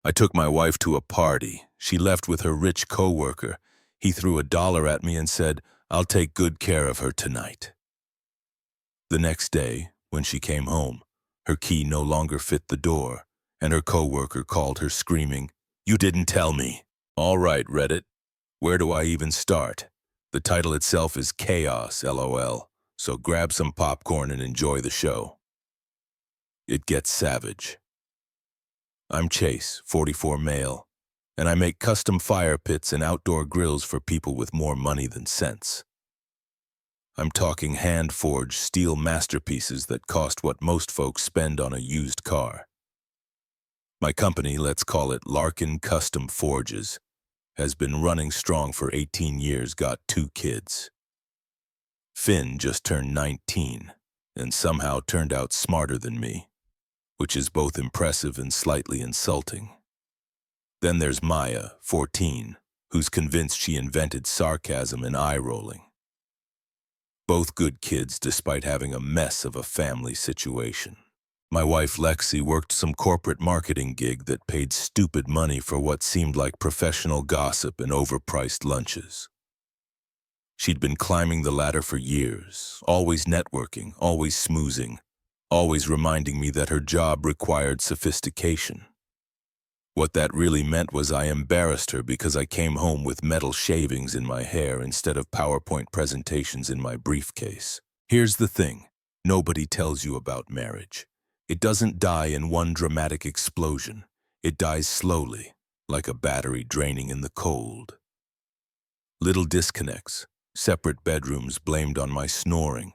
I took my wife to a party. She left with her rich coworker. He threw $1 at me and said, "I'll take good care of her tonight." The next day, when she came home, her key no longer fit the door, and her coworker called her screaming, "You didn't tell me." All right, Reddit. Where do I even start? The title itself is Chaos, LOL, so grab some popcorn and enjoy the show. It gets savage. I'm Chase, 44 male, and I make custom fire pits and outdoor grills for people with more money than sense. I'm talking hand-forged steel masterpieces that cost what most folks spend on a used car. My company, let's call it Larkin Custom Forges, has been running strong for 18 years, got 2 kids. Finn just turned 19, and somehow turned out smarter than me, which is both impressive and slightly insulting. Then there's Maya, 14, who's convinced she invented sarcasm and eye-rolling. Both good kids despite having a mess of a family situation. My wife Lexi worked some corporate marketing gig that paid stupid money for what seemed like professional gossip and overpriced lunches. She'd been climbing the ladder for years, always networking, always smoozing, always reminding me that her job required sophistication. What that really meant was I embarrassed her because I came home with metal shavings in my hair instead of PowerPoint presentations in my briefcase. Here's the thing, nobody tells you about marriage. It doesn't die in one dramatic explosion. It dies slowly, like a battery draining in the cold. Little disconnects, separate bedrooms blamed on my snoring,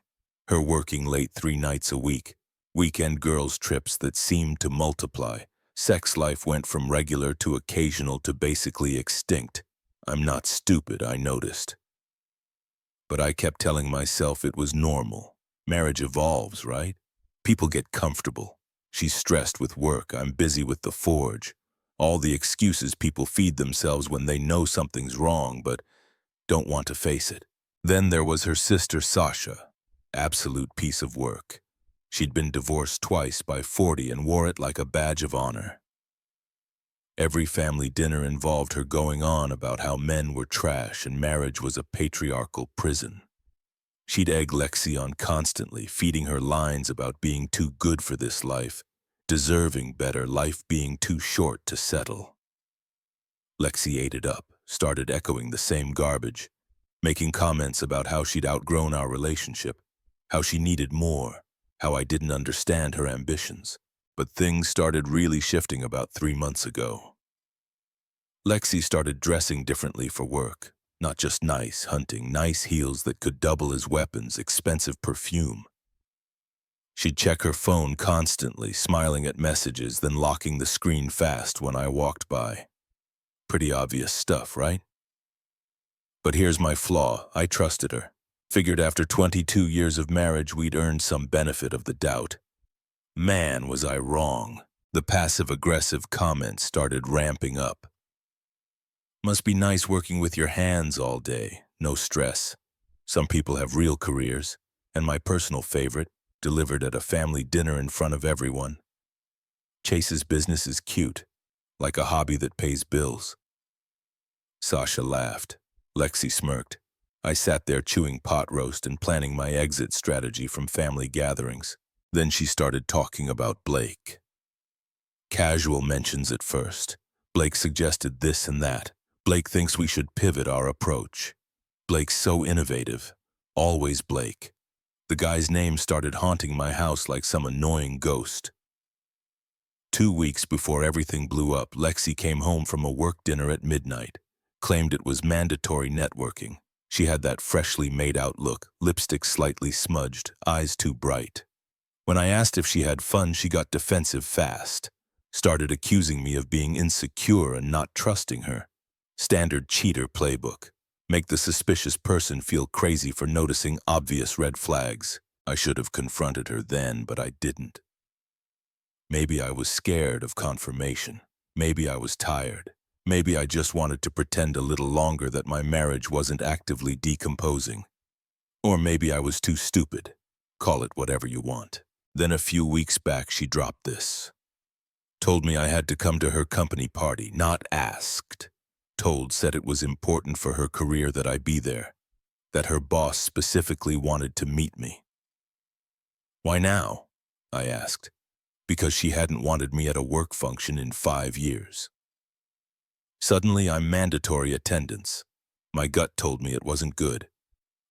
her working late 3 nights a week, weekend girls' trips that seemed to multiply. Sex life went from regular to occasional to basically extinct. I'm not stupid, I noticed. But I kept telling myself it was normal. Marriage evolves, right? People get comfortable. She's stressed with work, I'm busy with the forge. All the excuses people feed themselves when they know something's wrong but don't want to face it. Then there was her sister Sasha. Absolute piece of work. She'd been divorced twice by 40 and wore it like a badge of honor. Every family dinner involved her going on about how men were trash and marriage was a patriarchal prison. She'd egg Lexi on constantly, feeding her lines about being too good for this life, deserving better, life being too short to settle. Lexi ate it up, started echoing the same garbage, making comments about how she'd outgrown our relationship, how she needed more, how I didn't understand her ambitions. But things started really shifting about 3 months ago. Lexi started dressing differently for work. Not just nice hunting, nice heels that could double as weapons, expensive perfume. She'd check her phone constantly, smiling at messages, then locking the screen fast when I walked by. Pretty obvious stuff, right? But here's my flaw. I trusted her. Figured after 22 years of marriage we'd earned some benefit of the doubt. Man, was I wrong. The passive-aggressive comments started ramping up. Must be nice working with your hands all day. No stress. Some people have real careers. And my personal favorite, delivered at a family dinner in front of everyone. Chase's business is cute, like a hobby that pays bills. Sasha laughed. Lexi smirked. I sat there chewing pot roast and planning my exit strategy from family gatherings. Then she started talking about Blake. Casual mentions at first. Blake suggested this and that. Blake thinks we should pivot our approach. Blake's so innovative. Always Blake. The guy's name started haunting my house like some annoying ghost. 2 weeks before everything blew up, Lexi came home from a work dinner at midnight. Claimed it was mandatory networking. She had that freshly made-out look, lipstick slightly smudged, eyes too bright. When I asked if she had fun, she got defensive fast. Started accusing me of being insecure and not trusting her. Standard cheater playbook. Make the suspicious person feel crazy for noticing obvious red flags. I should have confronted her then, but I didn't. Maybe I was scared of confirmation. Maybe I was tired. Maybe I just wanted to pretend a little longer that my marriage wasn't actively decomposing. Or maybe I was too stupid. Call it whatever you want. Then a few weeks back, she dropped this. Told me I had to come to her company party, not asked. Said it was important for her career that I be there, that her boss specifically wanted to meet me. Why now? I asked. Because she hadn't wanted me at a work function in 5 years. Suddenly, I'm mandatory attendance. My gut told me it wasn't good.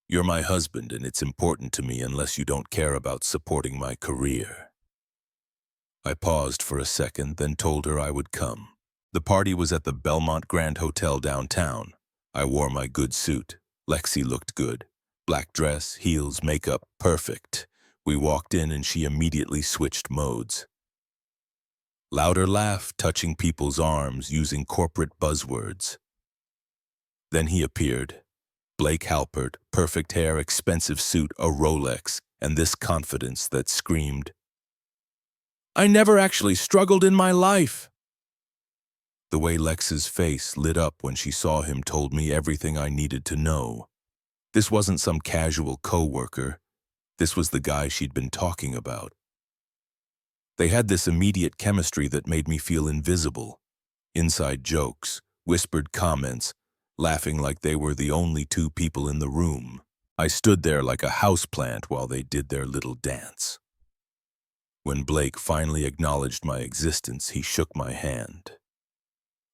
You're my husband, and it's important to me unless you don't care about supporting my career. I paused for a second, then told her I would come. The party was at the Belmont Grand Hotel downtown. I wore my good suit. Lexi looked good. Black dress, heels, makeup, perfect. We walked in and she immediately switched modes. Louder laugh, touching people's arms, using corporate buzzwords. Then he appeared. Blake Halpert, perfect hair, expensive suit, a Rolex, and this confidence that screamed, "I never actually struggled in my life." The way Lex's face lit up when she saw him told me everything I needed to know. This wasn't some casual coworker. This was the guy she'd been talking about. They had this immediate chemistry that made me feel invisible. Inside jokes, whispered comments, laughing like they were the only two people in the room. I stood there like a houseplant while they did their little dance. When Blake finally acknowledged my existence, he shook my hand.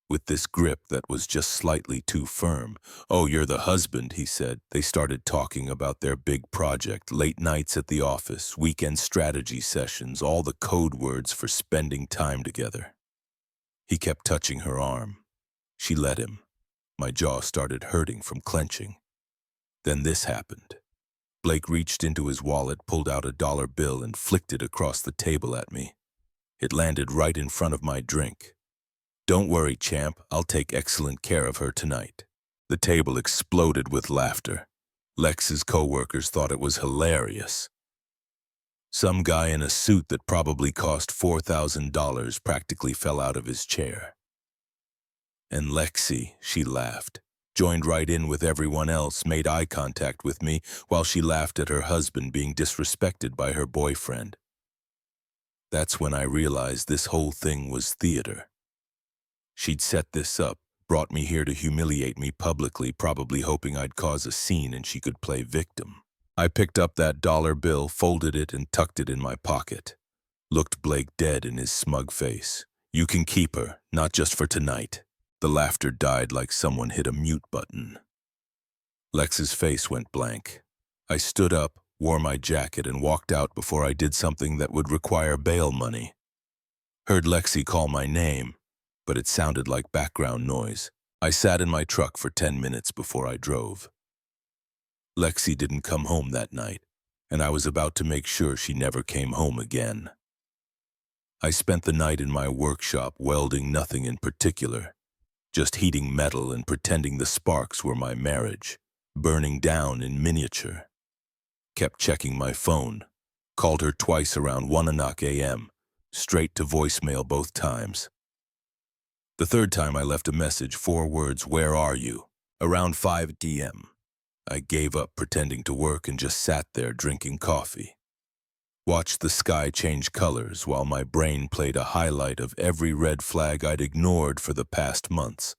With this grip that was just slightly too firm. "Oh, you're the husband," he said. They started talking about their big project, late nights at the office, weekend strategy sessions, all the code words for spending time together. He kept touching her arm. She let him. My jaw started hurting from clenching. Then this happened. Blake reached into his wallet, pulled out a dollar bill, and flicked it across the table at me. It landed right in front of my drink. "Don't worry, champ. I'll take excellent care of her tonight." The table exploded with laughter. Lex's coworkers thought it was hilarious. Some guy in a suit that probably cost $4,000 practically fell out of his chair. And Lexi, she laughed, joined right in with everyone else, made eye contact with me while she laughed at her husband being disrespected by her boyfriend. That's when I realized this whole thing was theater. She'd set this up, brought me here to humiliate me publicly, probably hoping I'd cause a scene and she could play victim. I picked up that dollar bill, folded it, and tucked it in my pocket. Looked Blake dead in his smug face. "You can keep her, not just for tonight." The laughter died like someone hit a mute button. Lex's face went blank. I stood up, wore my jacket, and walked out before I did something that would require bail money. Heard Lexi call my name, but it sounded like background noise. I sat in my truck for 10 minutes before I drove. Lexi didn't come home that night, and I was about to make sure she never came home again. I spent the night in my workshop welding nothing in particular, just heating metal and pretending the sparks were my marriage, burning down in miniature. Kept checking my phone, called her twice around 1:00 a.m., straight to voicemail both times. The third time I left a message, 4 words, "Where are you?" Around 5 p.m. I gave up pretending to work and just sat there drinking coffee. Watched the sky change colors while my brain played a highlight of every red flag I'd ignored for the past months.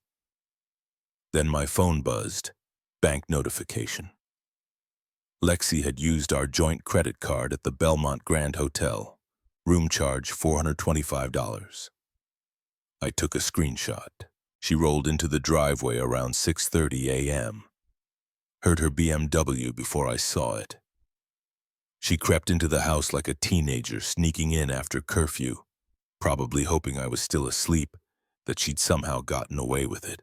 Then my phone buzzed. Bank notification. Lexi had used our joint credit card at the Belmont Grand Hotel. Room charge $425. I took a screenshot. She rolled into the driveway around 6:30 a.m. Heard her BMW before I saw it. She crept into the house like a teenager sneaking in after curfew, probably hoping I was still asleep, that she'd somehow gotten away with it.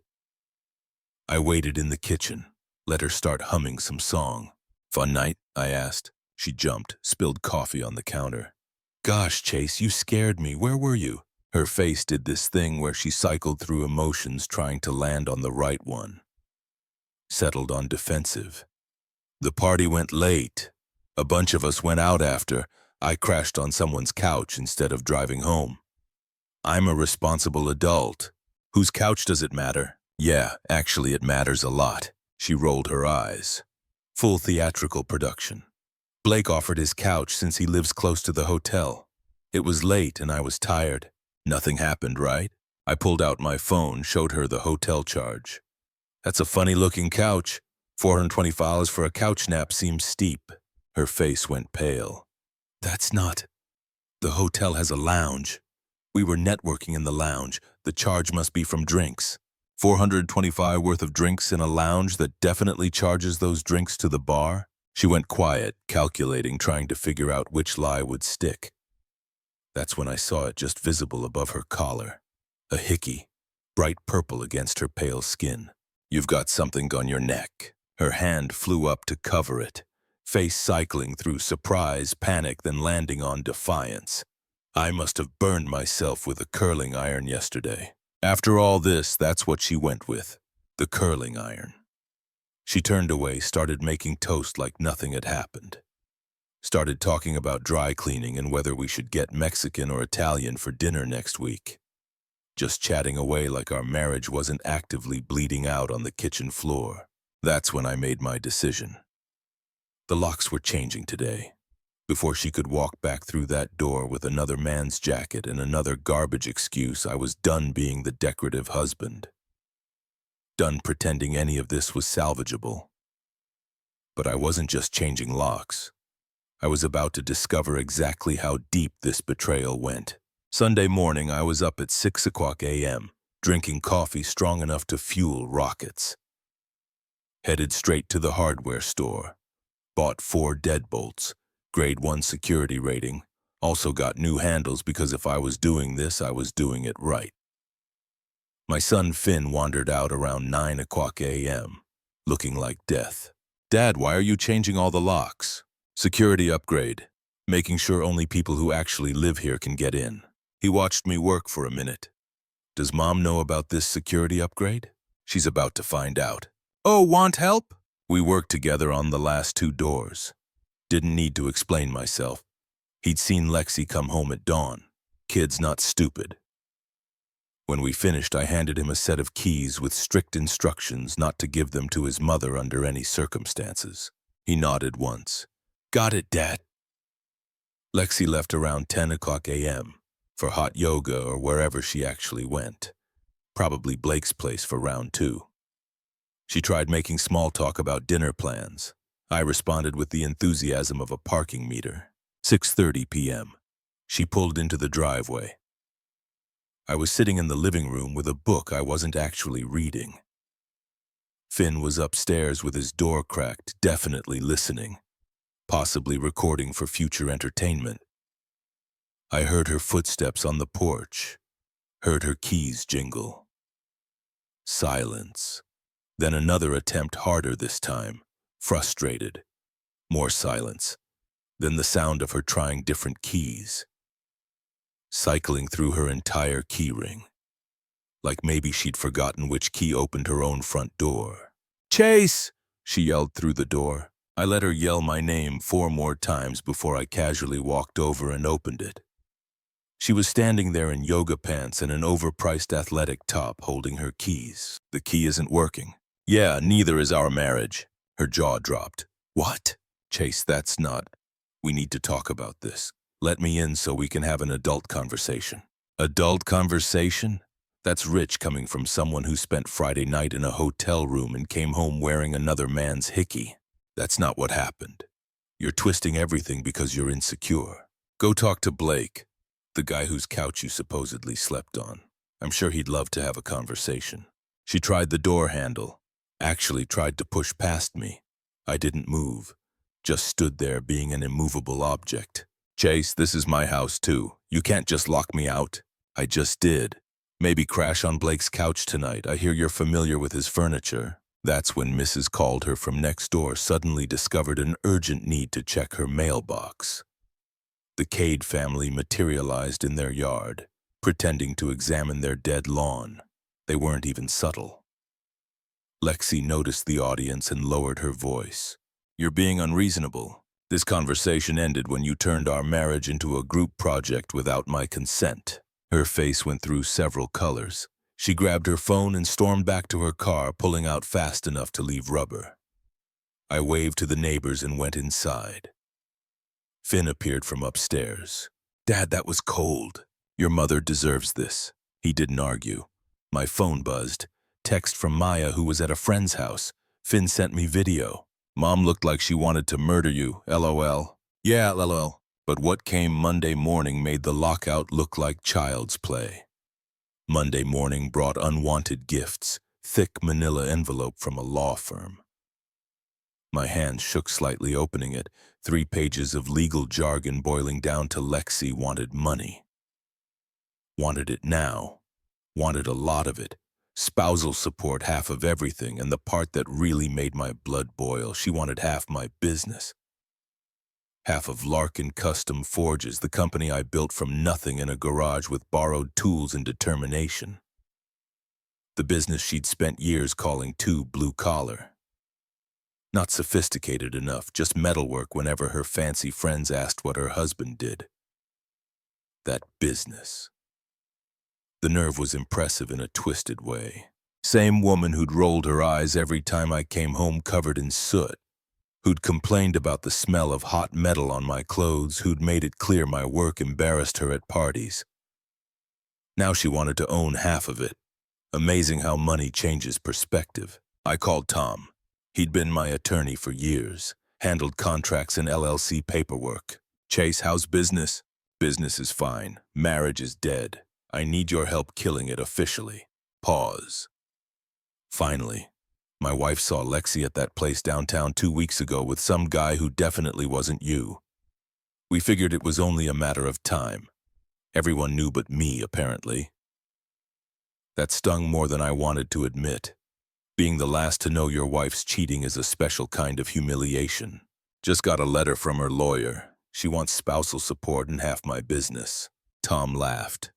I waited in the kitchen, let her start humming some song. "Fun night?" I asked. She jumped, spilled coffee on the counter. "Gosh, Chase, you scared me. Where were you?" Her face did this thing where she cycled through emotions trying to land on the right one. Settled on defensive. "The party went late. A bunch of us went out after. I crashed on someone's couch instead of driving home. I'm a responsible adult. Whose couch does it matter?" "Yeah, actually it matters a lot." She rolled her eyes. Full theatrical production. Blake offered his couch since he lives close to the hotel. It was late and I was tired. Nothing happened, right? I pulled out my phone, showed her the hotel charge. That's a funny-looking couch. $420 for a couch nap seems steep. Her face went pale. That's not. The hotel has a lounge. We were networking in the lounge. The charge must be from drinks. $425 worth of drinks in a lounge that definitely charges those drinks to the bar? She went quiet, calculating, trying to figure out which lie would stick. That's when I saw it just visible above her collar. A hickey, bright purple against her pale skin. You've got something on your neck. Her hand flew up to cover it, face cycling through surprise, panic, then landing on defiance. I must have burned myself with a curling iron yesterday. After all this, that's what she went with, the curling iron. She turned away, started making toast like nothing had happened. Started talking about dry cleaning and whether we should get Mexican or Italian for dinner next week. Just chatting away like our marriage wasn't actively bleeding out on the kitchen floor. That's when I made my decision. The locks were changing today. Before she could walk back through that door with another man's jacket and another garbage excuse, I was done being the decorative husband. Done pretending any of this was salvageable. But I wasn't just changing locks. I was about to discover exactly how deep this betrayal went. Sunday morning, I was up at 6 o'clock a.m., drinking coffee strong enough to fuel rockets. Headed straight to the hardware store. Bought 4 deadbolts, grade 1 security rating. Also got new handles because if I was doing this, I was doing it right. My son Finn wandered out around 9 o'clock a.m., looking like death. Dad, why are you changing all the locks? Security upgrade, making sure only people who actually live here can get in. He watched me work for a minute. Does Mom know about this security upgrade? She's about to find out. Oh, want help? We worked together on the last 2 doors. Didn't need to explain myself. He'd seen Lexi come home at dawn. Kid's not stupid. When we finished, I handed him a set of keys with strict instructions not to give them to his mother under any circumstances. He nodded once. Got it, Dad. Lexi left around 10 o'clock a.m. for hot yoga or wherever she actually went. Probably Blake's place for round 2. She tried making small talk about dinner plans. I responded with the enthusiasm of a parking meter. 6:30 p.m. She pulled into the driveway. I was sitting in the living room with a book I wasn't actually reading. Finn was upstairs with his door cracked, definitely listening, possibly recording for future entertainment. I heard her footsteps on the porch, heard her keys jingle. Silence. Then another attempt, harder this time, frustrated. More silence. Then the sound of her trying different keys, cycling through her entire key ring. Like maybe she'd forgotten which key opened her own front door. Chase! She yelled through the door. I let her yell my name 4 more times before I casually walked over and opened it. She was standing there in yoga pants and an overpriced athletic top holding her keys. The key isn't working. Yeah, neither is our marriage. Her jaw dropped. What? Chase, that's not. We need to talk about this. Let me in so we can have an adult conversation. Adult conversation? That's rich coming from someone who spent Friday night in a hotel room and came home wearing another man's hickey. That's not what happened. You're twisting everything because you're insecure. Go talk to Blake, the guy whose couch you supposedly slept on. I'm sure he'd love to have a conversation. She tried the door handle, actually tried to push past me. I didn't move, just stood there being an immovable object. Chase, this is my house too. You can't just lock me out. I just did. Maybe crash on Blake's couch tonight. I hear you're familiar with his furniture. That's when Mrs. called her from next door suddenly discovered an urgent need to check her mailbox. The Cade family materialized in their yard, pretending to examine their dead lawn. They weren't even subtle. Lexi noticed the audience and lowered her voice. You're being unreasonable. This conversation ended when you turned our marriage into a group project without my consent. Her face went through several colors. She grabbed her phone and stormed back to her car, pulling out fast enough to leave rubber. I waved to the neighbors and went inside. Finn appeared from upstairs. Dad, that was cold. Your mother deserves this. He didn't argue. My phone buzzed. Text from Maya, who was at a friend's house. Finn sent me video. Mom looked like she wanted to murder you, LOL. Yeah, LOL. But what came Monday morning made the lockout look like child's play. Monday morning brought unwanted gifts, thick manila envelope from a law firm. My hand shook slightly opening it, 3 pages of legal jargon boiling down to Lexi wanted money. Wanted it now. Wanted a lot of it. Spousal support, half of everything, and the part that really made my blood boil, she wanted half my business. Half of Larkin Custom Forges, the company I built from nothing in a garage with borrowed tools and determination. The business she'd spent years calling too blue-collar. Not sophisticated enough, just metalwork whenever her fancy friends asked what her husband did. That business. The nerve was impressive in a twisted way. Same woman who'd rolled her eyes every time I came home covered in soot, who'd complained about the smell of hot metal on my clothes, who'd made it clear my work embarrassed her at parties. Now she wanted to own half of it. Amazing how money changes perspective. I called Tom. He'd been my attorney for years, handled contracts and LLC paperwork. Chase, how's business? Business is fine. Marriage is dead. I need your help killing it officially. Pause. Finally, my wife saw Lexi at that place downtown 2 weeks ago with some guy who definitely wasn't you. We figured it was only a matter of time. Everyone knew but me, apparently. That stung more than I wanted to admit. Being the last to know your wife's cheating is a special kind of humiliation. Just got a letter from her lawyer. She wants spousal support and half my business. Tom laughed.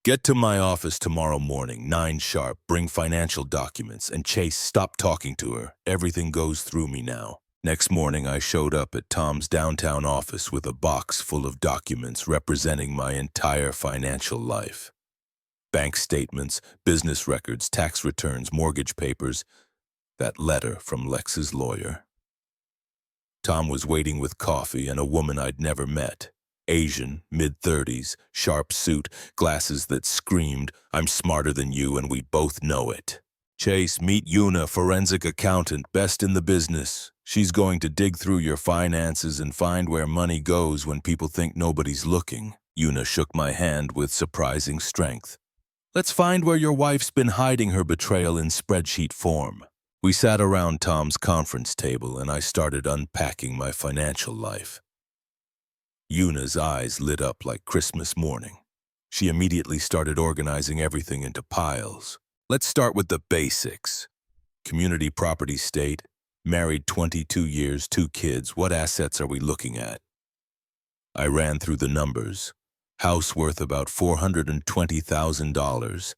Get to my office tomorrow morning, 9 sharp, bring financial documents, and Chase, stop talking to her. Everything goes through me now. Next morning, I showed up at Tom's downtown office with a box full of documents representing my entire financial life. Bank statements, business records, tax returns, mortgage papers, that letter from Lex's lawyer. Tom was waiting with coffee and a woman I'd never met. Asian, mid-30s, sharp suit, glasses that screamed, I'm smarter than you and we both know it. Chase, meet Una, forensic accountant, best in the business. She's going to dig through your finances and find where money goes when people think nobody's looking. Una shook my hand with surprising strength. Let's find where your wife's been hiding her betrayal in spreadsheet form. We sat around Tom's conference table and I started unpacking my financial life. Una's eyes lit up like Christmas morning. She immediately started organizing everything into piles. Let's start with the basics. Community property state, married 22 years, 2 kids, what assets are we looking at? I ran through the numbers. House worth about $420,000.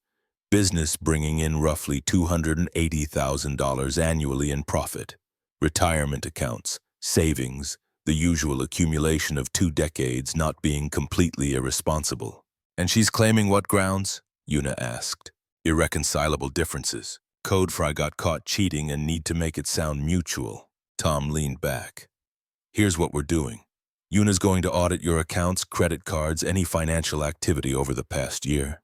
Business bringing in roughly $280,000 annually in profit. Retirement accounts, savings, the usual accumulation of 2 decades not being completely irresponsible. And she's claiming what grounds? Una asked. Irreconcilable differences. Code for I got caught cheating and need to make it sound mutual. Tom leaned back. Here's what we're doing. Una's going to audit your accounts, credit cards, any financial activity over the past year.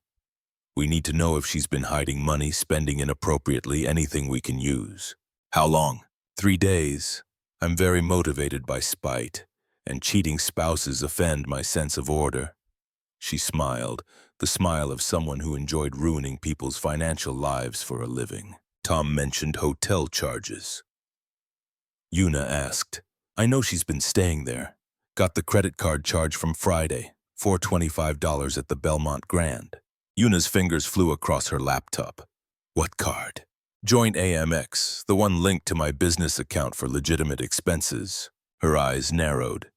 We need to know if she's been hiding money, spending inappropriately, anything we can use. How long? 3 days. I'm very motivated by spite, and cheating spouses offend my sense of order. She smiled, the smile of someone who enjoyed ruining people's financial lives for a living. Tom mentioned hotel charges. Una asked, I know she's been staying there. Got the credit card charge from Friday, $425 at the Belmont Grand. Una's fingers flew across her laptop. What card? Joint AMX, the one linked to my business account for legitimate expenses. Her eyes narrowed.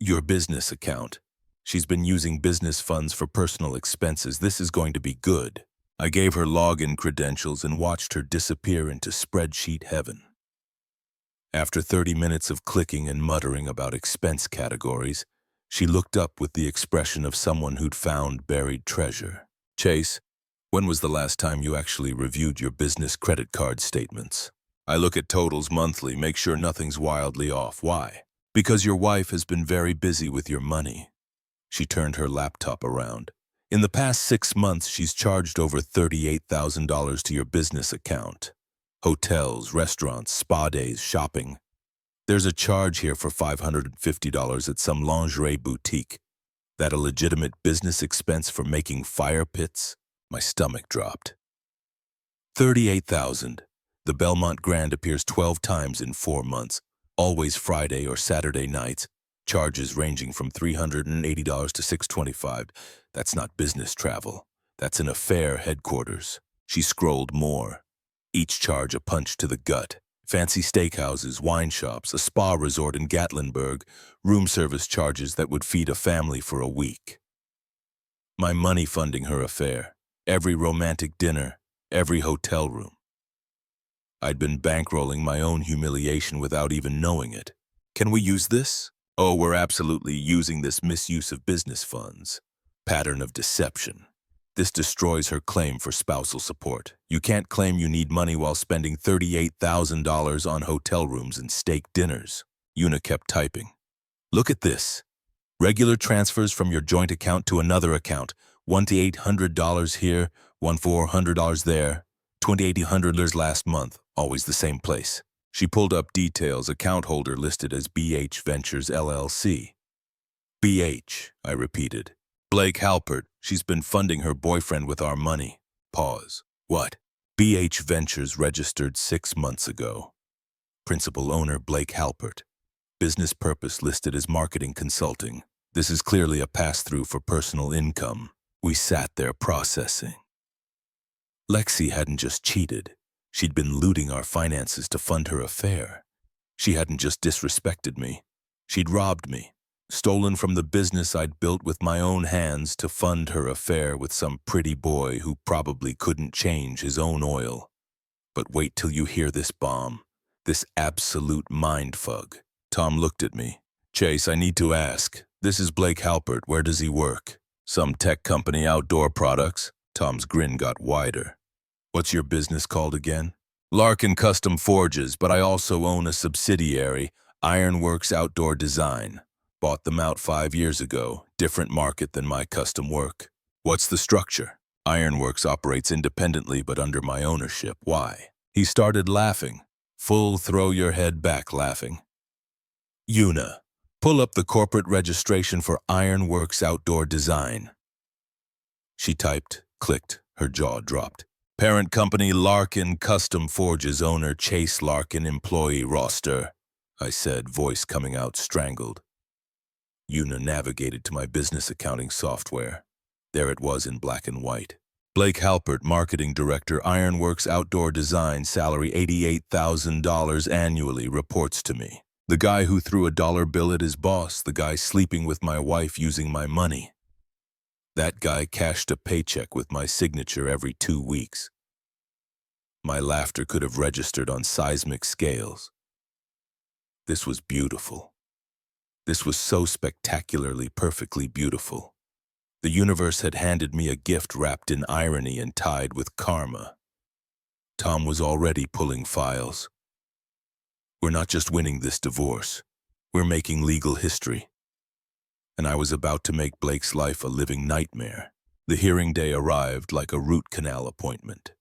Your business account. She's been using business funds for personal expenses. This is going to be good. I gave her login credentials and watched her disappear into spreadsheet heaven. After 30 minutes of clicking and muttering about expense categories, she looked up with the expression of someone who'd found buried treasure. Chase, when was the last time you actually reviewed your business credit card statements? I look at totals monthly, make sure nothing's wildly off. Why? Because your wife has been very busy with your money. She turned her laptop around. In the past 6 months, she's charged over $38,000 to your business account. Hotels, restaurants, spa days, shopping. There's a charge here for $550 at some lingerie boutique. That a legitimate business expense for making fire pits? My stomach dropped. $38,000. The Belmont Grand appears 12 times in 4 months, always Friday or Saturday nights. Charges ranging from $380 to $625. That's not business travel. That's an affair headquarters. She scrolled more. Each charge a punch to the gut. Fancy steakhouses, wine shops, a spa resort in Gatlinburg, room service charges that would feed a family for a week. My money funding her affair. Every romantic dinner, every hotel room. I'd been bankrolling my own humiliation without even knowing it. Can we use this? Oh, we're absolutely using this misuse of business funds. Pattern of deception. This destroys her claim for spousal support. You can't claim you need money while spending $38,000 on hotel rooms and steak dinners. Una kept typing. Look at this. Regular transfers from your joint account to another account. $1 to $800 here, $1 $400 there. $2,800 last month, always the same place. She pulled up details, account holder listed as BH Ventures LLC. BH, I repeated. Blake Halpert, she's been funding her boyfriend with our money. Pause. What? BH Ventures registered 6 months ago. Principal owner Blake Halpert. Business purpose listed as marketing consulting. This is clearly a pass-through for personal income. We sat there processing. Lexi hadn't just cheated. She'd been looting our finances to fund her affair. She hadn't just disrespected me. She'd robbed me, stolen from the business I'd built with my own hands to fund her affair with some pretty boy who probably couldn't change his own oil. But wait till you hear this bomb, this absolute mindfuck. Tom looked at me. Chase, I need to ask. This is Blake Halpert. Where does he work? Some tech company, outdoor products? Tom's grin got wider. What's your business called again? Larkin Custom Forges, but I also own a subsidiary, Ironworks Outdoor Design. Bought them out 5 years ago, different market than my custom work. What's the structure? Ironworks operates independently but under my ownership. Why? He started laughing. Full throw your head back laughing. Una, pull up the corporate registration for Ironworks Outdoor Design. She typed, clicked, her jaw dropped. Parent company Larkin Custom Forges owner Chase Larkin employee roster, I said, voice coming out strangled. Una navigated to my business accounting software. There it was in black and white. Blake Halpert, marketing director, Ironworks Outdoor Design, salary $88,000 annually, reports to me. The guy who threw a dollar bill at his boss, the guy sleeping with my wife using my money. That guy cashed a paycheck with my signature every 2 weeks. My laughter could have registered on seismic scales. This was beautiful. This was so spectacularly, perfectly beautiful. The universe had handed me a gift wrapped in irony and tied with karma. Tom was already pulling files. We're not just winning this divorce. We're making legal history. And I was about to make Blake's life a living nightmare. The hearing day arrived like a root canal appointment.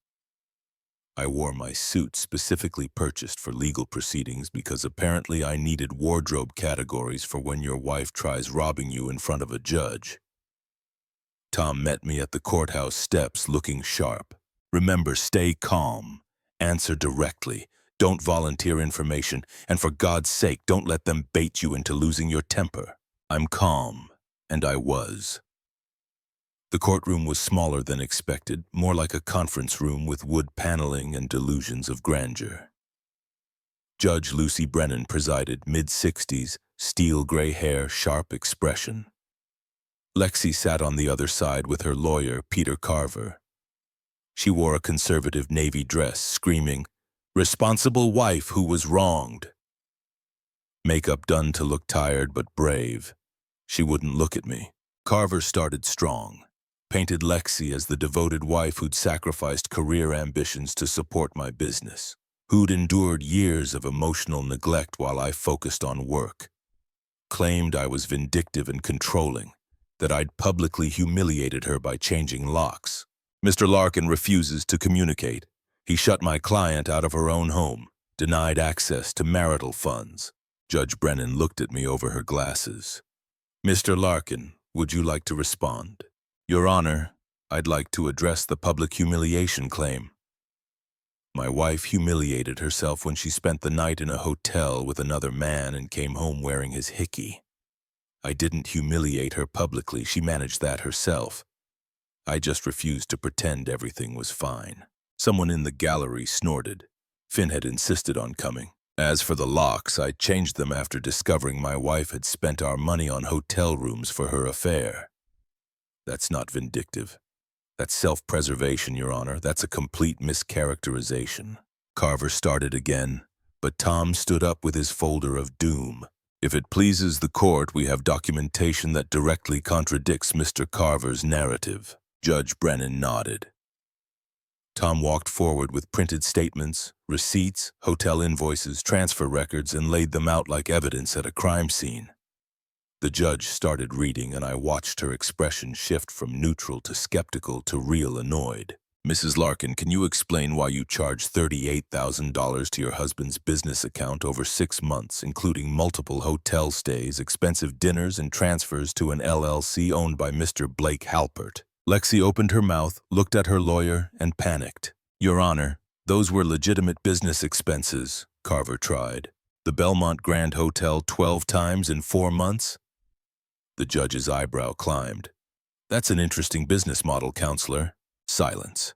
I wore my suit specifically purchased for legal proceedings because apparently I needed wardrobe categories for when your wife tries robbing you in front of a judge. Tom met me at the courthouse steps looking sharp. Remember, stay calm. Answer directly. Don't volunteer information. And for God's sake, don't let them bait you into losing your temper. I'm calm, and I was. The courtroom was smaller than expected, more like a conference room with wood paneling and delusions of grandeur. Judge Lucy Brennan presided, mid-60s, steel gray hair, sharp expression. Lexi sat on the other side with her lawyer, Peter Carver. She wore a conservative navy dress, screaming, "Responsible wife who was wronged." Makeup done to look tired but brave. She wouldn't look at me. Carver started strong, painted Lexi as the devoted wife who'd sacrificed career ambitions to support my business, who'd endured years of emotional neglect while I focused on work. Claimed I was vindictive and controlling, that I'd publicly humiliated her by changing locks. Mr. Larkin refuses to communicate. He shut my client out of her own home, denied access to marital funds. Judge Brennan looked at me over her glasses. Mr. Larkin, would you like to respond? Your Honor, I'd like to address the public humiliation claim. My wife humiliated herself when she spent the night in a hotel with another man and came home wearing his hickey. I didn't humiliate her publicly, she managed that herself. I just refused to pretend everything was fine. Someone in the gallery snorted. Finn had insisted on coming. As for the locks, I changed them after discovering my wife had spent our money on hotel rooms for her affair. That's not vindictive. That's self-preservation, Your Honor. That's a complete mischaracterization. Carver started again, but Tom stood up with his folder of doom. If it pleases the court, we have documentation that directly contradicts Mr. Carver's narrative. Judge Brennan nodded. Tom walked forward with printed statements, receipts, hotel invoices, transfer records, and laid them out like evidence at a crime scene. The judge started reading, and I watched her expression shift from neutral to skeptical to real annoyed. Mrs. Larkin, can you explain why you charged $38,000 to your husband's business account over 6 months, including multiple hotel stays, expensive dinners, and transfers to an LLC owned by Mr. Blake Halpert? Lexi opened her mouth, looked at her lawyer, and panicked. Your Honor, those were legitimate business expenses, Carver tried. The Belmont Grand Hotel 12 times in 4 months? The judge's eyebrow climbed. That's an interesting business model, counselor. Silence.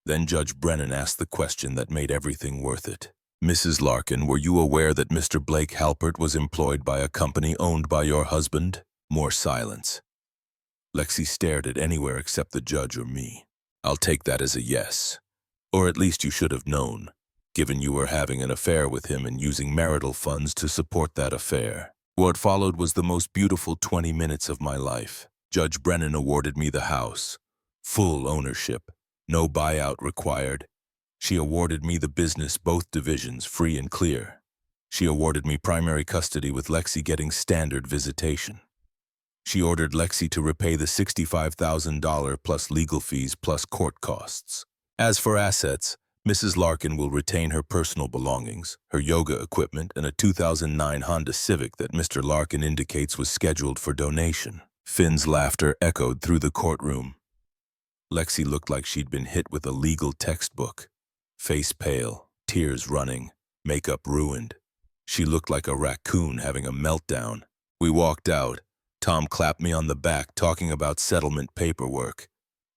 Then Judge Brennan asked the question that made everything worth it. Mrs. Larkin, were you aware that Mr. Blake Halpert was employed by a company owned by your husband? More silence. Lexi stared at anywhere except the judge or me. I'll take that as a yes. Or at least you should have known, given you were having an affair with him and using marital funds to support that affair. What followed was the most beautiful 20 minutes of my life. Judge Brennan awarded me the house. Full ownership. No buyout required. She awarded me the business, both divisions, free and clear. She awarded me primary custody with Lexi getting standard visitation. She ordered Lexi to repay the $65,000 plus legal fees plus court costs. As for assets, Mrs. Larkin will retain her personal belongings, her yoga equipment, and a 2009 Honda Civic that Mr. Larkin indicates was scheduled for donation. Finn's laughter echoed through the courtroom. Lexi looked like she'd been hit with a legal textbook. Face pale, tears running, makeup ruined. She looked like a raccoon having a meltdown. We walked out. Tom clapped me on the back, talking about settlement paperwork.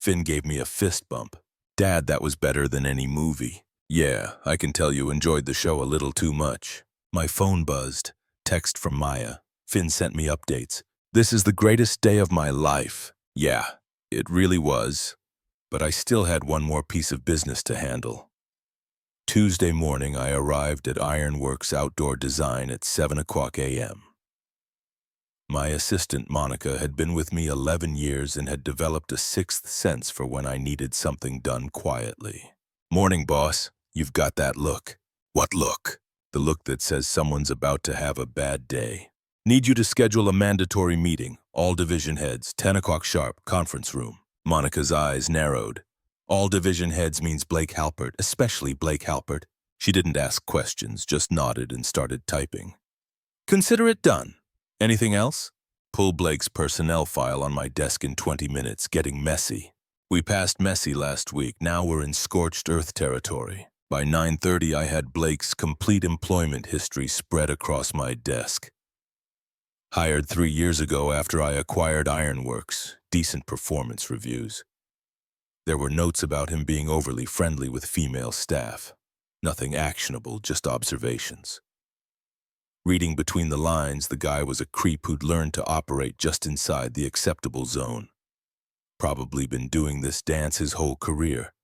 Finn gave me a fist bump. Dad, that was better than any movie. Yeah, I can tell you enjoyed the show a little too much. My phone buzzed. Text from Maya. Finn sent me updates. This is the greatest day of my life. Yeah, it really was. But I still had one more piece of business to handle. Tuesday morning, I arrived at Ironworks Outdoor Design at 7:00 a.m. My assistant, Monica, had been with me 11 years and had developed a sixth sense for when I needed something done quietly. Morning, boss. You've got that look. What look? The look that says someone's about to have a bad day. Need you to schedule a mandatory meeting. All division heads, 10 o'clock sharp, conference room. Monica's eyes narrowed. All division heads means Blake Halpert, especially Blake Halpert. She didn't ask questions, just nodded and started typing. Consider it done. Anything else? Pull Blake's personnel file on my desk in 20 minutes, getting messy. We passed messy last week, now we're in scorched earth territory. By 9:30, I had Blake's complete employment history spread across my desk. Hired 3 years ago after I acquired Ironworks, decent performance reviews. There were notes about him being overly friendly with female staff. Nothing actionable, just observations. Reading between the lines, the guy was a creep who'd learned to operate just inside the acceptable zone. Probably been doing this dance his whole career.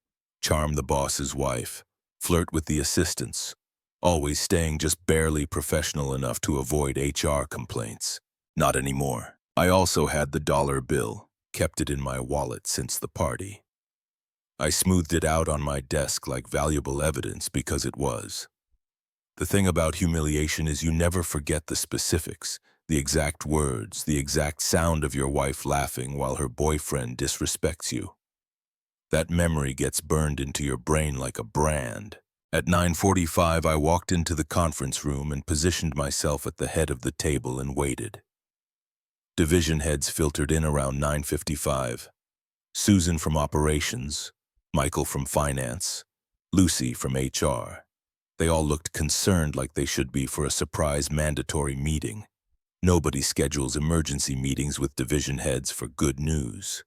Charm the boss's wife, flirt with the assistants, always staying just barely professional enough to avoid HR complaints. Not anymore. I also had the dollar bill, kept it in my wallet since the party. I smoothed it out on my desk like valuable evidence because it was. The thing about humiliation is you never forget the specifics. The exact words, the exact sound of your wife laughing while her boyfriend disrespects you. That memory gets burned into your brain like a brand. At 9:45, I walked into the conference room and positioned myself at the head of the table and waited. Division heads filtered in around 9:55. Susan from operations, Michael from finance, Lucy from HR. They all looked concerned like they should be for a surprise mandatory meeting. Nobody schedules emergency meetings with division heads for good news.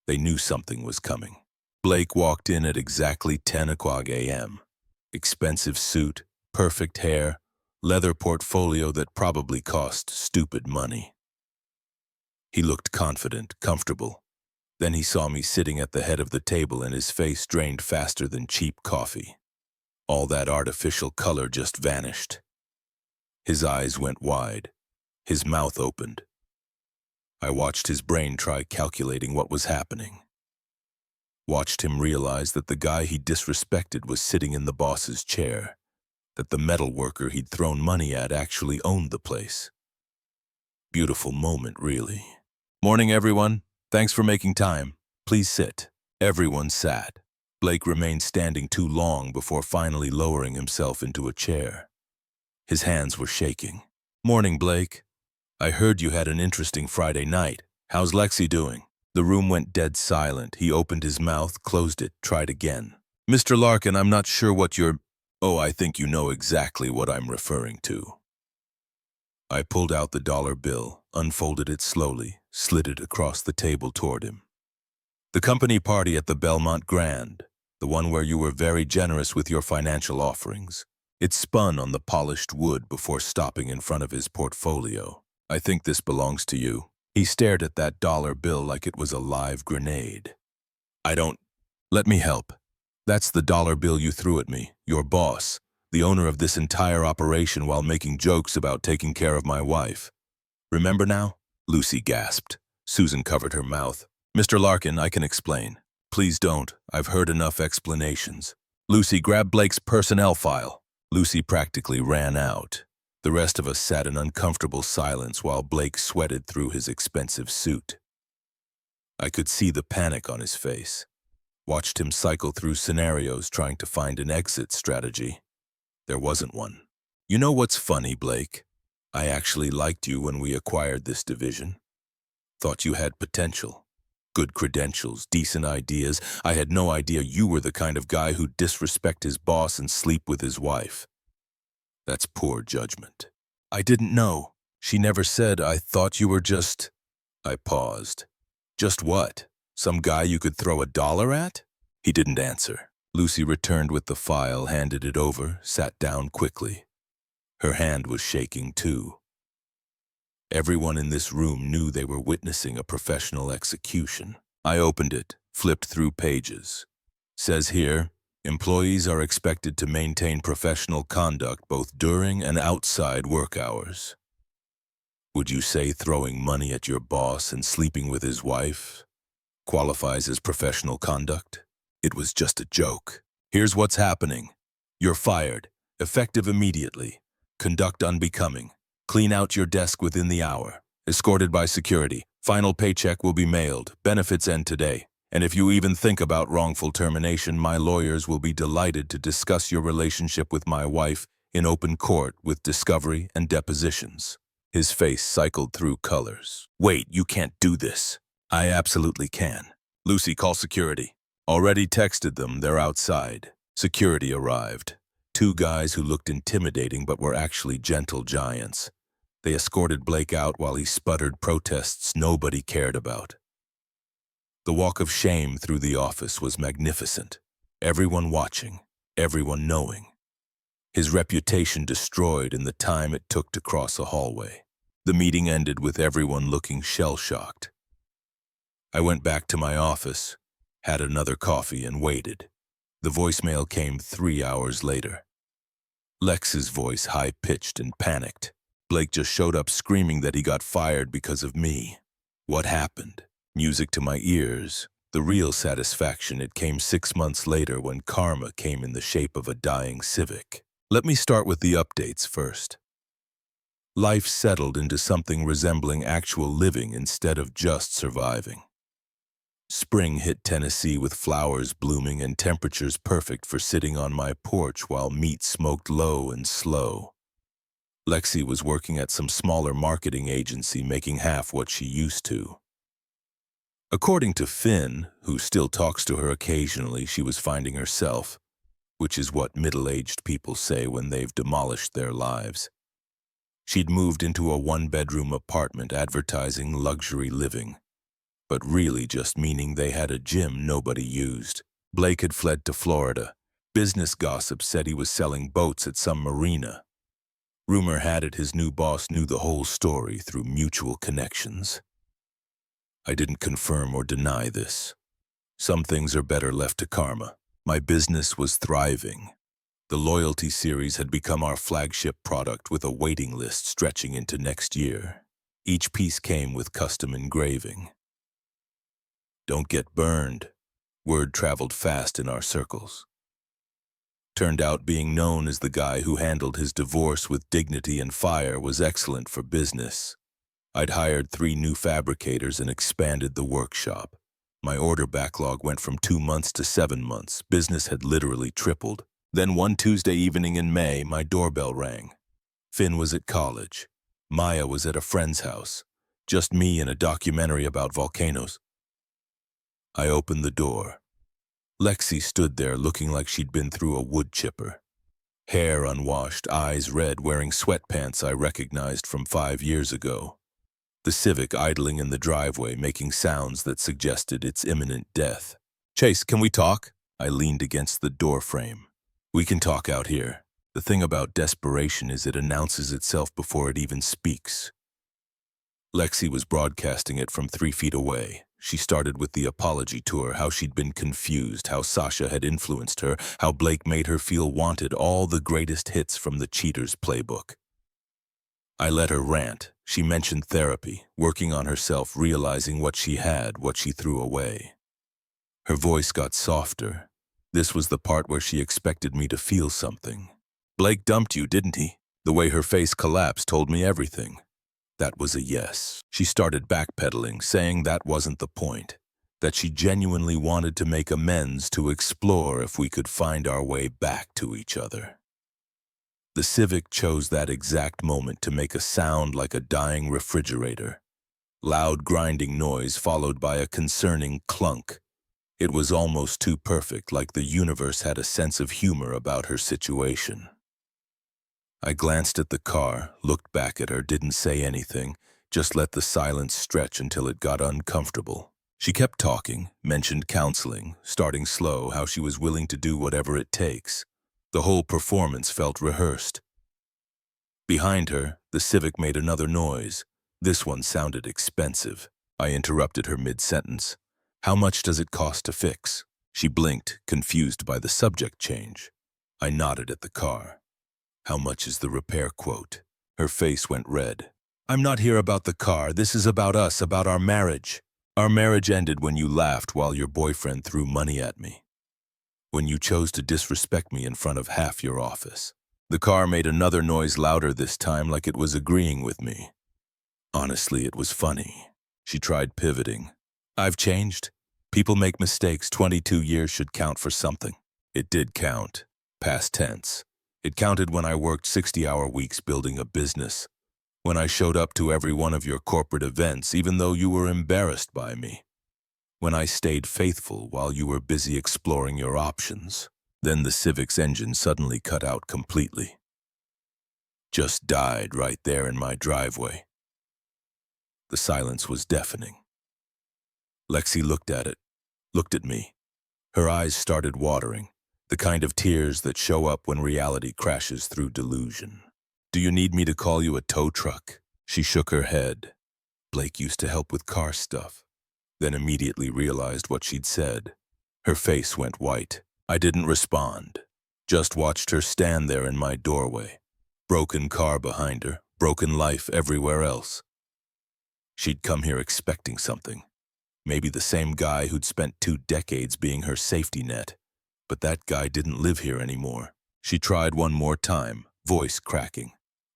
They knew something was coming. Blake walked in at exactly 10 o'clock a.m. Expensive suit, perfect hair, leather portfolio that probably cost stupid money. He looked confident, comfortable. Then he saw me sitting at the head of the table and his face drained faster than cheap coffee. All that artificial color just vanished. His eyes went wide. His mouth opened. I watched his brain try calculating what was happening. Watched him realize that the guy he disrespected was sitting in the boss's chair, that the metal worker he'd thrown money at actually owned the place. Beautiful moment, really. "Morning, everyone. Thanks for making time. Please sit." Everyone sat. Blake remained standing too long before finally lowering himself into a chair. His hands were shaking. "Morning, Blake. I heard you had an interesting Friday night. How's Lexi doing?" The room went dead silent. He opened his mouth, closed it, tried again. "Mr. Larkin, I'm not sure what you're—" "Oh, I think you know exactly what I'm referring to." I pulled out the dollar bill, unfolded it slowly, slid it across the table toward him. "The company party at the Belmont Grand, the one where you were very generous with your financial offerings. It spun on the polished wood before stopping in front of his portfolio. I think this belongs to you." He stared at that dollar bill like it was a live grenade. "I don't—" "Let me help. That's the dollar bill you threw at me, your boss, the owner of this entire operation while making jokes about taking care of my wife. Remember now?" Lucy gasped. Susan covered her mouth. "Mr. Larkin, I can explain." "Please don't. I've heard enough explanations." "Lucy, grab Blake's personnel file." Lucy practically ran out. The rest of us sat in uncomfortable silence while Blake sweated through his expensive suit. I could see the panic on his face. Watched him cycle through scenarios trying to find an exit strategy. There wasn't one. "You know what's funny, Blake? I actually liked you when we acquired this division. Thought you had potential. Good credentials, decent ideas. I had no idea you were the kind of guy who'd disrespect his boss and sleep with his wife. That's poor judgment." "I didn't know. She never said. I thought you were just—" I paused. "Just what? Some guy you could throw $1 at?" He didn't answer. Lucy returned with the file, handed it over, sat down quickly. Her hand was shaking too. Everyone in this room knew they were witnessing a professional execution. I opened it, flipped through pages. Says here, employees are expected to maintain professional conduct both during and outside work hours. Would you say throwing money at your boss and sleeping with his wife qualifies as professional conduct? It was just a joke. "Here's what's happening. You're fired, effective immediately. Conduct unbecoming. Clean out your desk within the hour. Escorted by security. Final paycheck will be mailed. Benefits end today. And if you even think about wrongful termination, my lawyers will be delighted to discuss your relationship with my wife in open court with discovery and depositions." His face cycled through colors. "Wait, you can't do this." "I absolutely can. Lucy, call security." Already texted them, they're outside. Security arrived. 2 guys who looked intimidating but were actually gentle giants. They escorted Blake out while he sputtered protests nobody cared about. The walk of shame through the office was magnificent. Everyone watching, everyone knowing. His reputation destroyed in the time it took to cross a hallway. The meeting ended with everyone looking shell-shocked. I went back to my office, had another coffee and waited. The voicemail came 3 hours later. Lex's voice high-pitched and panicked. Blake just showed up screaming that he got fired because of me. What happened? Music to my ears. The real satisfaction, it came 6 months later when karma came in the shape of a dying Civic. Let me start with the updates first. Life settled into something resembling actual living instead of just surviving. Spring hit Tennessee with flowers blooming and temperatures perfect for sitting on my porch while meat smoked low and slow. Lexi was working at some smaller marketing agency, making half what she used to. According to Finn, who still talks to her occasionally, she was finding herself, which is what middle-aged people say when they've demolished their lives. She'd moved into a one-bedroom apartment advertising luxury living, but really just meaning they had a gym nobody used. Blake had fled to Florida. Business gossip said he was selling boats at some marina. Rumor had it his new boss knew the whole story through mutual connections. I didn't confirm or deny this. Some things are better left to karma. My business was thriving. The loyalty series had become our flagship product with a waiting list stretching into next year. Each piece came with custom engraving. Don't get burned. Word traveled fast in our circles. Turned out being known as the guy who handled his divorce with dignity and fire was excellent for business. I'd hired 3 new fabricators and expanded the workshop. My order backlog went from 2 months to 7 months. Business had literally tripled. Then one Tuesday evening in May, my doorbell rang. Finn was at college. Maya was at a friend's house. Just me and a documentary about volcanoes. I opened the door. Lexi stood there looking like she'd been through a wood chipper. Hair unwashed, eyes red, wearing sweatpants I recognized from 5 years ago. The Civic idling in the driveway, making sounds that suggested its imminent death. "Chase, can we talk?" I leaned against the door frame. "We can talk out here. The thing about desperation is it announces itself before it even speaks." Lexi was broadcasting it from 3 feet away. She started with the apology tour, how she'd been confused, how Sasha had influenced her, how Blake made her feel wanted, all the greatest hits from the cheater's playbook. I let her rant. She mentioned therapy, working on herself, realizing what she had, what she threw away. Her voice got softer. This was the part where she expected me to feel something. "Blake dumped you, didn't he?" The way her face collapsed told me everything. That was a yes. She started backpedaling, saying that wasn't the point, that she genuinely wanted to make amends, to explore if we could find our way back to each other. The Civic chose that exact moment to make a sound like a dying refrigerator. Loud grinding noise followed by a concerning clunk. It was almost too perfect, like the universe had a sense of humor about her situation. I glanced at the car, looked back at her, didn't say anything, just let the silence stretch until it got uncomfortable. She kept talking, mentioned counseling, starting slow, how she was willing to do whatever it takes. The whole performance felt rehearsed. Behind her, the Civic made another noise. This one sounded expensive. I interrupted her mid-sentence. "How much does it cost to fix?" She blinked, confused by the subject change. I nodded at the car. "How much is the repair quote?" Her face went red. "I'm not here about the car. This is about us, about our marriage. Our marriage ended when you laughed while your boyfriend threw money at me. When you chose to disrespect me in front of half your office." The car made another noise, louder this time, like it was agreeing with me. Honestly, it was funny. She tried pivoting. "I've changed. People make mistakes. 22 years should count for something." It did count. Past tense. It counted when I worked 60-hour weeks building a business. When I showed up to every one of your corporate events, even though you were embarrassed by me. When I stayed faithful while you were busy exploring your options. Then the Civic's engine suddenly cut out completely. Just died right there in my driveway. The silence was deafening. Lexi looked at it, looked at me. Her eyes started watering, the kind of tears that show up when reality crashes through delusion. "Do you need me to call you a tow truck?" She shook her head. Blake used to help with car stuff, then immediately realized what she'd said. Her face went white. I didn't respond, just watched her stand there in my doorway. Broken car behind her, broken life everywhere else. She'd come here expecting something. Maybe the same guy who'd spent 2 decades being her safety net. But that guy didn't live here anymore. She tried one more time, voice cracking.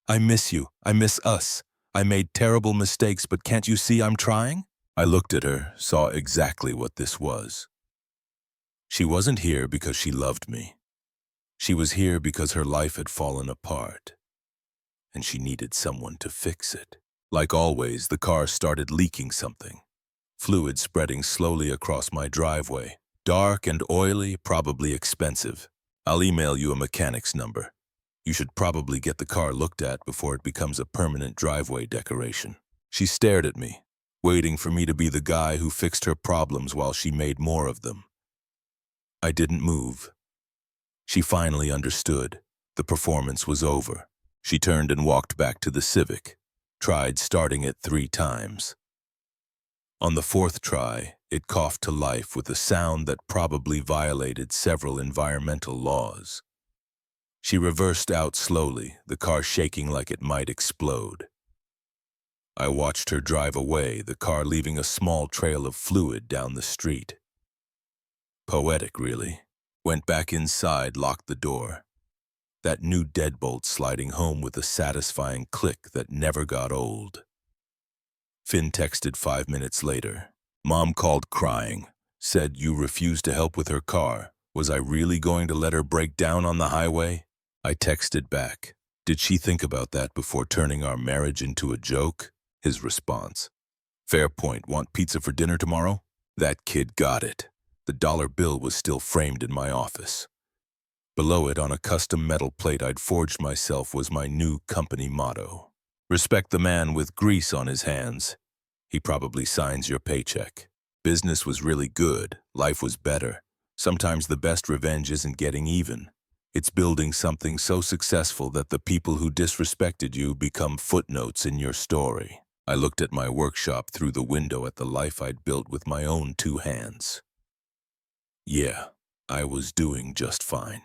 I miss you. I miss us. I made terrible mistakes, but can't you see I'm trying? I looked at her, saw exactly what this was. She wasn't here because she loved me. She was here because her life had fallen apart, and she needed someone to fix it. Like always, the car started leaking something. Fluid spreading slowly across my driveway. Dark and oily, probably expensive. I'll email you a mechanic's number. You should probably get the car looked at before it becomes a permanent driveway decoration. She stared at me, waiting for me to be the guy who fixed her problems while she made more of them. I didn't move. She finally understood. The performance was over. She turned and walked back to the Civic, tried starting it 3 times. On the 4th try, it coughed to life with a sound that probably violated several environmental laws. She reversed out slowly, the car shaking like it might explode. I watched her drive away, the car leaving a small trail of fluid down the street. Poetic, really. Went back inside, locked the door. That new deadbolt sliding home with a satisfying click that never got old. Finn texted 5 minutes later. Mom called crying, said you refused to help with her car. Was I really going to let her break down on the highway? I texted back. Did she think about that before turning our marriage into a joke? His response. Fair point. Want pizza for dinner tomorrow? That kid got it. The dollar bill was still framed in my office. Below it, on a custom metal plate I'd forged myself, was my new company motto. Respect the man with grease on his hands. He probably signs your paycheck. Business was really good. Life was better. Sometimes the best revenge isn't getting even. It's building something so successful that the people who disrespected you become footnotes in your story. I looked at my workshop through the window at the life I'd built with my own 2 hands. Yeah, I was doing just fine.